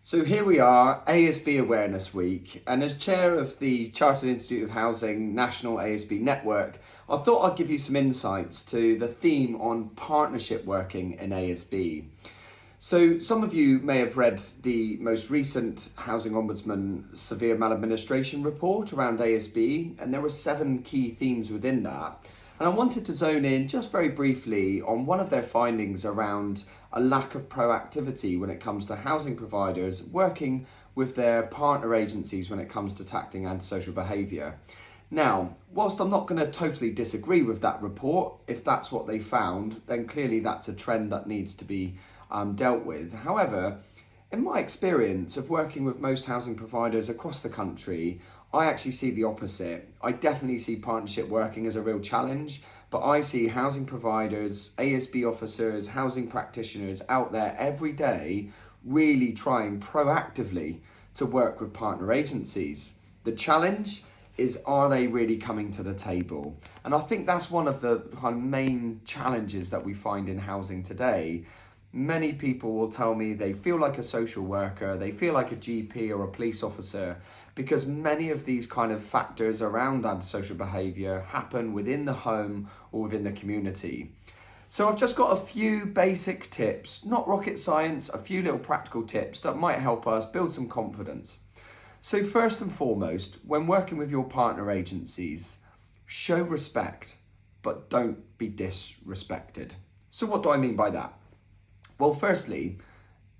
So here we are, ASB Awareness Week, and as chair of the Chartered Institute of Housing National ASB Network, I thought I'd give you some insights to the theme on partnership working in ASB. So some of you may have read the most recent Housing Ombudsman Severe Maladministration report around ASB, and there were 7 key themes within that. And I wanted to zone in just very briefly on one of their findings around a lack of proactivity when it comes to housing providers working with their partner agencies when it comes to tackling antisocial behaviour. Now, whilst I'm not going to totally disagree with that report, if that's what they found, then clearly that's a trend that needs to be dealt with. However, in my experience of working with most housing providers across the country, I actually see the opposite. I definitely see partnership working as a real challenge, but I see housing providers, ASB officers, housing practitioners out there every day really trying proactively to work with partner agencies. The challenge is, are they really coming to the table? And I think that's one of the kind of main challenges that we find in housing today. Many people will tell me they feel like a social worker, they feel like a GP or a police officer, because many of these kind of factors around antisocial behaviour happen within the home or within the community. So I've just got a few basic tips, not rocket science, a few little practical tips that might help us build some confidence. So first and foremost, when working with your partner agencies, show respect, but don't be disrespected. So what do I mean by that? Well, firstly,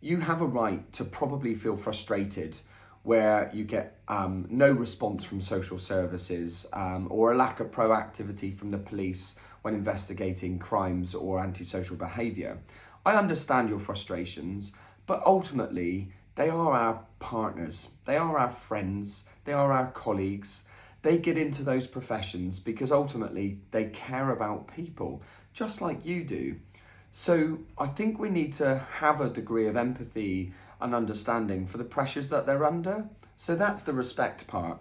you have a right to probably feel frustrated where you get no response from social services or a lack of proactivity from the police when investigating crimes or antisocial behaviour. I understand your frustrations, but ultimately they are our partners, they are our friends, they are our colleagues. They get into those professions because ultimately they care about people, just like you do. So I think we need to have a degree of empathy and understanding for the pressures that they're under. So that's the respect part.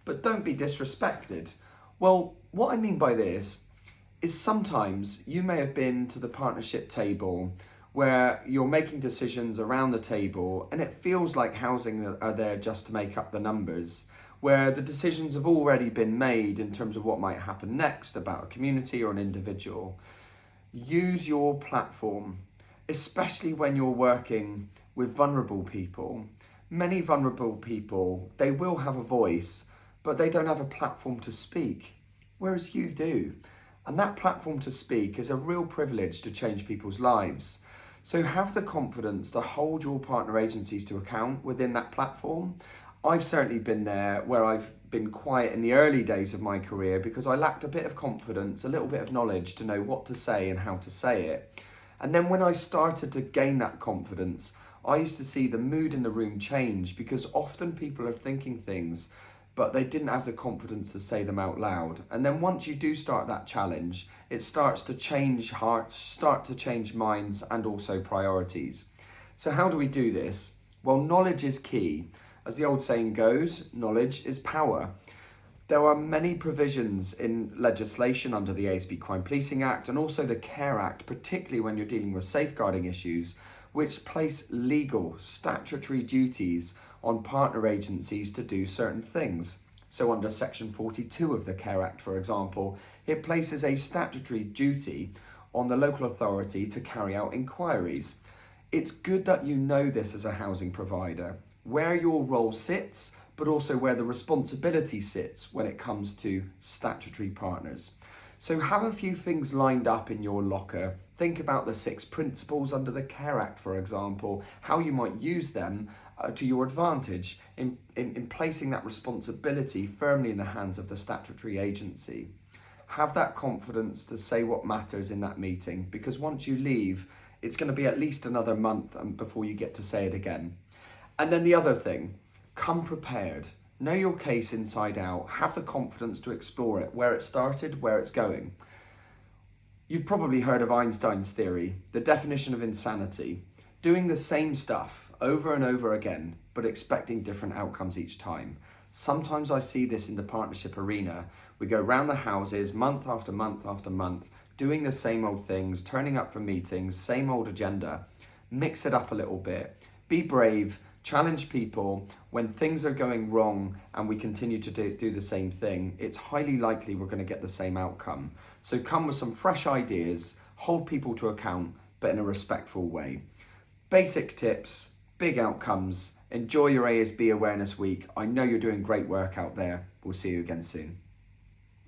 But don't be disrespected. Well, what I mean by this is sometimes you may have been to the partnership table where you're making decisions around the table and it feels like housing are there just to make up the numbers, where the decisions have already been made in terms of what might happen next about a community or an individual. Use your platform, especially when you're working with vulnerable people. Many vulnerable people, they will have a voice, but they don't have a platform to speak, whereas you do. And that platform to speak is a real privilege to change people's lives. So have the confidence to hold your partner agencies to account within that platform. I've certainly been there where I've been quiet in the early days of my career because I lacked a bit of confidence, a little bit of knowledge to know what to say and how to say it. And then when I started to gain that confidence, I used to see the mood in the room change because often people are thinking things, but they didn't have the confidence to say them out loud. And then once you do start that challenge, it starts to change hearts, start to change minds and also priorities. So how do we do this? Well, knowledge is key. As the old saying goes, knowledge is power. There are many provisions in legislation under the ASB Crime Policing Act and also the Care Act, particularly when you're dealing with safeguarding issues, which place legal, statutory duties on partner agencies to do certain things. So under Section 42 of the Care Act, for example, it places a statutory duty on the local authority to carry out inquiries. It's good that you know this as a housing provider, where your role sits, but also where the responsibility sits when it comes to statutory partners. So have a few things lined up in your locker. Think about the 6 principles under the Care Act, for example, how you might use them to your advantage in placing that responsibility firmly in the hands of the statutory agency. Have that confidence to say what matters in that meeting, because once you leave, it's going to be at least another month before you get to say it again. And then the other thing, come prepared. Know your case inside out. Have the confidence to explore it, where it started, where it's going. You've probably heard of Einstein's theory, the definition of insanity. Doing the same stuff over and over again, but expecting different outcomes each time. Sometimes I see this in the partnership arena. We go round the houses month after month after month, doing the same old things, turning up for meetings, same old agenda. Mix it up a little bit. Be brave. challenge people when things are going wrong and we continue to do the same thing. It's highly likely we're going to get the same outcome. So come with some fresh ideas, hold people to account, but in a respectful way. Basic tips, big outcomes. Enjoy your ASB Awareness Week. I know you're doing great work out there. We'll see you again soon.